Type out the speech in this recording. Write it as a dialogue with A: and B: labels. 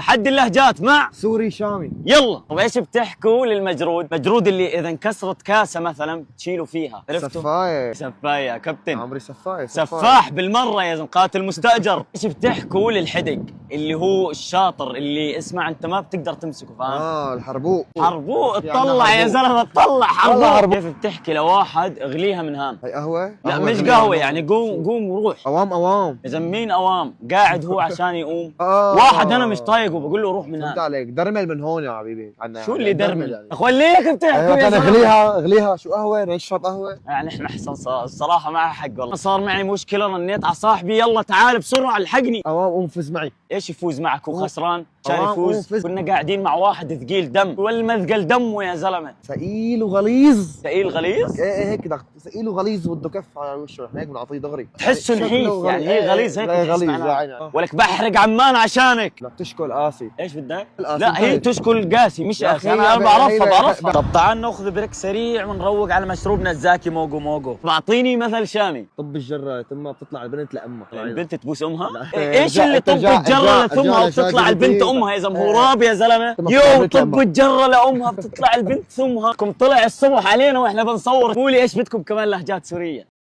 A: تحدي اللهجات مع
B: سوري شامي.
A: يلا. طب ايش بتحكوا للمجرود؟ مجرود اللي اذا انكسرت كاسه مثلا تشيلوا فيها، عرفتوا؟
B: سفاية.
A: سفايه يا كابتن.
B: عمري سفاية.
A: سفاح بالمره يا زلمه، قاتل مستاجر. ايش بتحكوا للحدق اللي هو الشاطر اللي اسمع انت ما بتقدر تمسكه، فاهم؟
B: الحربوق.
A: حربوق.
B: يعني
A: اطلع يا
B: حربوق.
A: زلمه اطلع
B: والله
A: حربوق.
B: حربوق.
A: كيف بتحكي لواحد اغليها من هان؟
B: هي قهوة؟
A: لا مش
B: غليها
A: قهوه،
B: من
A: يعني
B: هون.
A: قوم وروح.
B: اوام.
A: اذا مين اوام قاعد هو عشان يقوم.
B: آه.
A: واحد انا مش طايقه بقول له روح من
B: فهمت
A: هان.
B: عليك، درمل من هون يا حبيبي عنا.
A: شو
B: يعني
A: اللي درمل؟
B: يعني.
A: اخوان ليك بتحكوا يا
B: كان
A: زلمه؟
B: اغليها شو قهوة؟ نشرب قهوة؟
A: يعني احنا احسن الصراحه معي حق والله. صار معي مشكله، رنيت على صاحبي يلا تعال بسرعه الحقني.
B: اوام قوم فز معي.
A: ايش يفوز معك وخسران؟ كان
B: أوام
A: يفوز.
B: فز.
A: كنا قاعدين مع واحد ثقيل دم، والمثقل دمه يا زلمه.
B: ثقيل وغليظ.
A: ثقيل غليظ.
B: ايه هيك ثقيل وغليظ وبده كف على وشه، احنا هيك بنعطيه دغري.
A: تحسه نحيف يعني، هي غليظ هيك بتحس
B: غليظ
A: معناها.
B: يعني.
A: ولك بحرق عمان عشانك.
B: لا بتشكل قاسي.
A: ايش بدك؟
B: القاسي
A: لا هي
B: انتهت.
A: تشكل قاسي مش
B: يا
A: قاسي،
B: أخي
A: انا
B: هي
A: بعرفها.
B: هي
A: طب تعال ناخذ بريك سريع ونروق على مشروبنا الزاكي موغو. بعطيني مثل شامي.
B: طب الجرة ثم بتطلع البنت لامها.
A: البنت تبوس امها؟
B: لا.
A: ايش اللي طب الجره لثمها وبتطلع البنت امها؟ يا زلمه هو راب يا زلمه. يو طب الجره لامها بتطلع البنت ثمها. طلع الصبح علينا واحنا بنصور. قولي ايش بدكم كمان لهجات سوريه؟